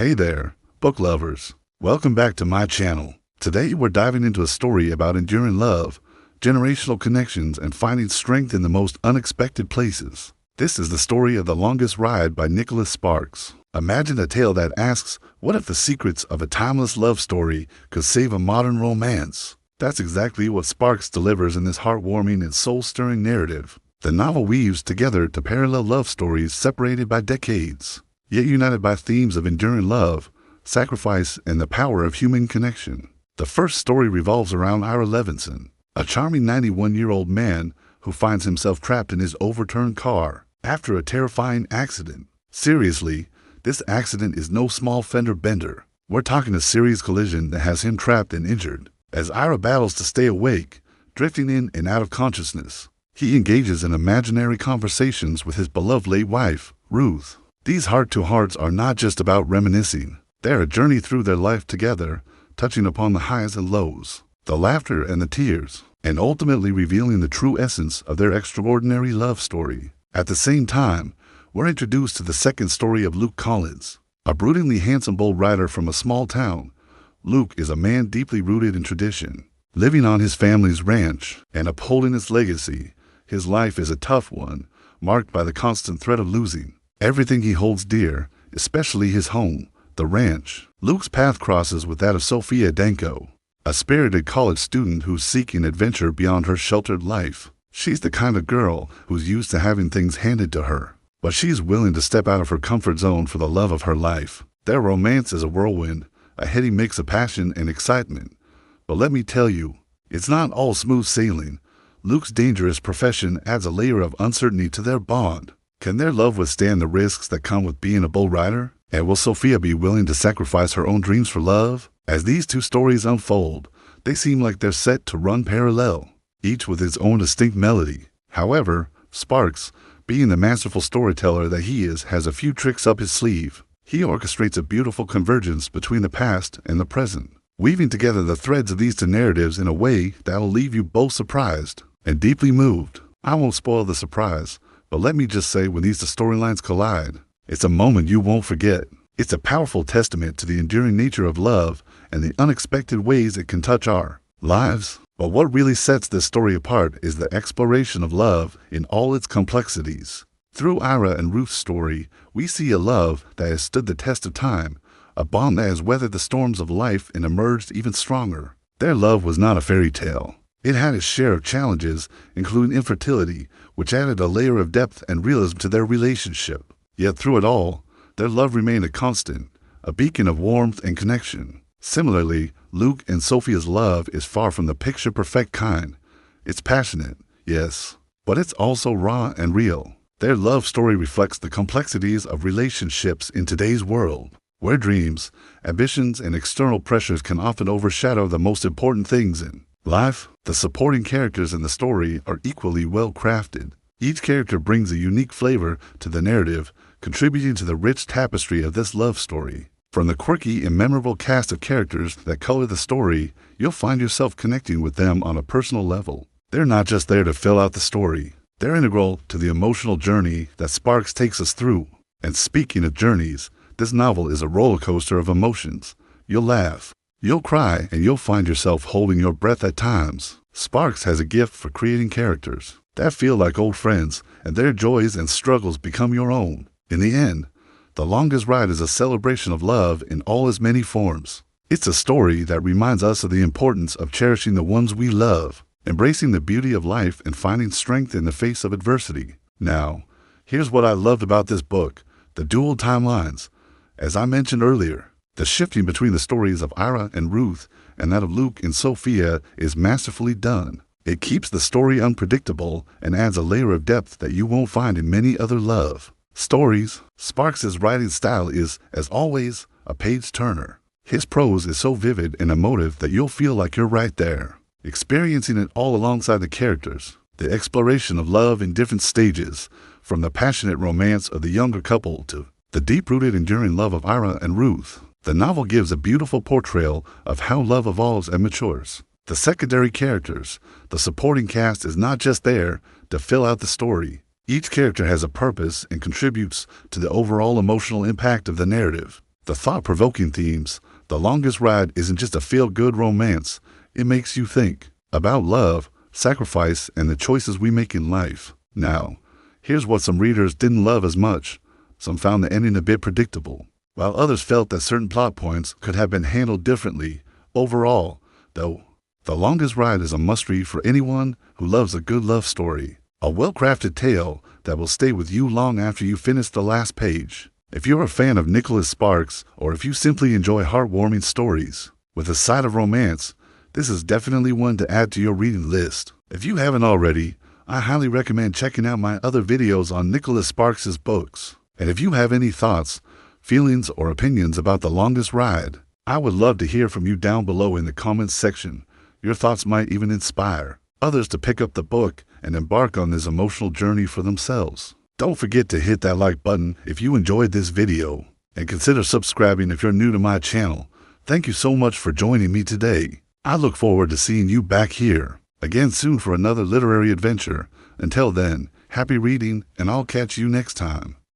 Hey there, book lovers. Welcome back to my channel. Today we're diving into a story about enduring love, generational connections, and finding strength in the most unexpected places. This is the story of The Longest Ride by Nicholas Sparks. Imagine a tale that asks, what if the secrets of a timeless love story could save a modern romance? That's exactly what Sparks delivers in this heartwarming and soul-stirring narrative. The novel weaves together two parallel love stories separated by decades, yet united by themes of enduring love, sacrifice, and the power of human connection. The first story revolves around Ira Levinson, a charming 91-year-old man who finds himself trapped in his overturned car after a terrifying accident. Seriously, this accident is no small fender bender. We're talking a serious collision that has him trapped and injured. As Ira battles to stay awake, drifting in and out of consciousness, he engages in imaginary conversations with his beloved late wife, Ruth. These heart-to-hearts are not just about reminiscing. They're a journey through their life together, touching upon the highs and lows, the laughter and the tears, and ultimately revealing the true essence of their extraordinary love story. At the same time, we're introduced to the second story of Luke Collins, a broodingly handsome bull rider from a small town. Luke is a man deeply rooted in tradition, living on his family's ranch and upholding its legacy. His life is a tough one, marked by the constant threat of losing everything he holds dear, especially his home, the ranch. Luke's path crosses with that of Sophia Danko, a spirited college student who's seeking adventure beyond her sheltered life. She's the kind of girl who's used to having things handed to her, but she's willing to step out of her comfort zone for the love of her life. Their romance is a whirlwind, a heady mix of passion and excitement. But let me tell you, it's not all smooth sailing. Luke's dangerous profession adds a layer of uncertainty to their bond. Can their love withstand the risks that come with being a bull rider? And will Sophia be willing to sacrifice her own dreams for love? As these two stories unfold, they seem like they're set to run parallel, each with its own distinct melody. However, Sparks, being the masterful storyteller that he is, has a few tricks up his sleeve. He orchestrates a beautiful convergence between the past and the present, weaving together the threads of these two narratives in a way that'll leave you both surprised and deeply moved. I won't spoil the surprise, but let me just say, when these two storylines collide, it's a moment you won't forget. It's a powerful testament to the enduring nature of love and the unexpected ways it can touch our lives. But what really sets this story apart is the exploration of love in all its complexities. Through Ira and Ruth's story, we see a love that has stood the test of time, a bond that has weathered the storms of life and emerged even stronger. Their love was not a fairy tale. It had its share of challenges, including infertility, which added a layer of depth and realism to their relationship. Yet through it all, their love remained a constant, a beacon of warmth and connection. Similarly, Luke and Sophia's love is far from the picture-perfect kind. It's passionate, yes, but it's also raw and real. Their love story reflects the complexities of relationships in today's world, where dreams, ambitions, and external pressures can often overshadow the most important things in life. The supporting characters in the story are equally well crafted. Each character brings a unique flavor to the narrative, contributing to the rich tapestry of this love story. From the quirky and memorable cast of characters that color the story, you'll find yourself connecting with them on a personal level. They're not just there to fill out the story. They're integral to the emotional journey that Sparks takes us through. And speaking of journeys, this novel is a roller coaster of emotions. You'll laugh, you'll cry, and you'll find yourself holding your breath at times. Sparks has a gift for creating characters that feel like old friends, and their joys and struggles become your own. In the end, The Longest Ride is a celebration of love in all its many forms. It's a story that reminds us of the importance of cherishing the ones we love, embracing the beauty of life, and finding strength in the face of adversity. Now, here's what I loved about this book: the dual timelines. As I mentioned earlier, the shifting between the stories of Ira and Ruth and that of Luke and Sophia is masterfully done. It keeps the story unpredictable and adds a layer of depth that you won't find in many other love stories. Sparks' writing style is, as always, a page-turner. His prose is so vivid and emotive that you'll feel like you're right there, experiencing it all alongside the characters. The exploration of love in different stages, from the passionate romance of the younger couple to the deep-rooted, enduring love of Ira and Ruth. The novel gives a beautiful portrayal of how love evolves and matures. The secondary characters, the supporting cast, is not just there to fill out the story. Each character has a purpose and contributes to the overall emotional impact of the narrative. The thought-provoking themes, The Longest Ride isn't just a feel-good romance. It makes you think about love, sacrifice, and the choices we make in life. Now, here's what some readers didn't love as much. Some found the ending a bit predictable, while others felt that certain plot points could have been handled differently. Overall, though, The Longest Ride is a must-read for anyone who loves a good love story. A well-crafted tale that will stay with you long after you finish the last page. If you're a fan of Nicholas Sparks, or if you simply enjoy heartwarming stories with a side of romance, this is definitely one to add to your reading list. If you haven't already, I highly recommend checking out my other videos on Nicholas Sparks' books. And if you have any thoughts, feelings, or opinions about The Longest Ride, I would love to hear from you down below in the comments section. Your thoughts might even inspire others to pick up the book and embark on this emotional journey for themselves. Don't forget to hit that like button if you enjoyed this video, and consider subscribing if you're new to my channel. Thank you so much for joining me today. I look forward to seeing you back here again soon for another literary adventure. Until then, happy reading, and I'll catch you next time.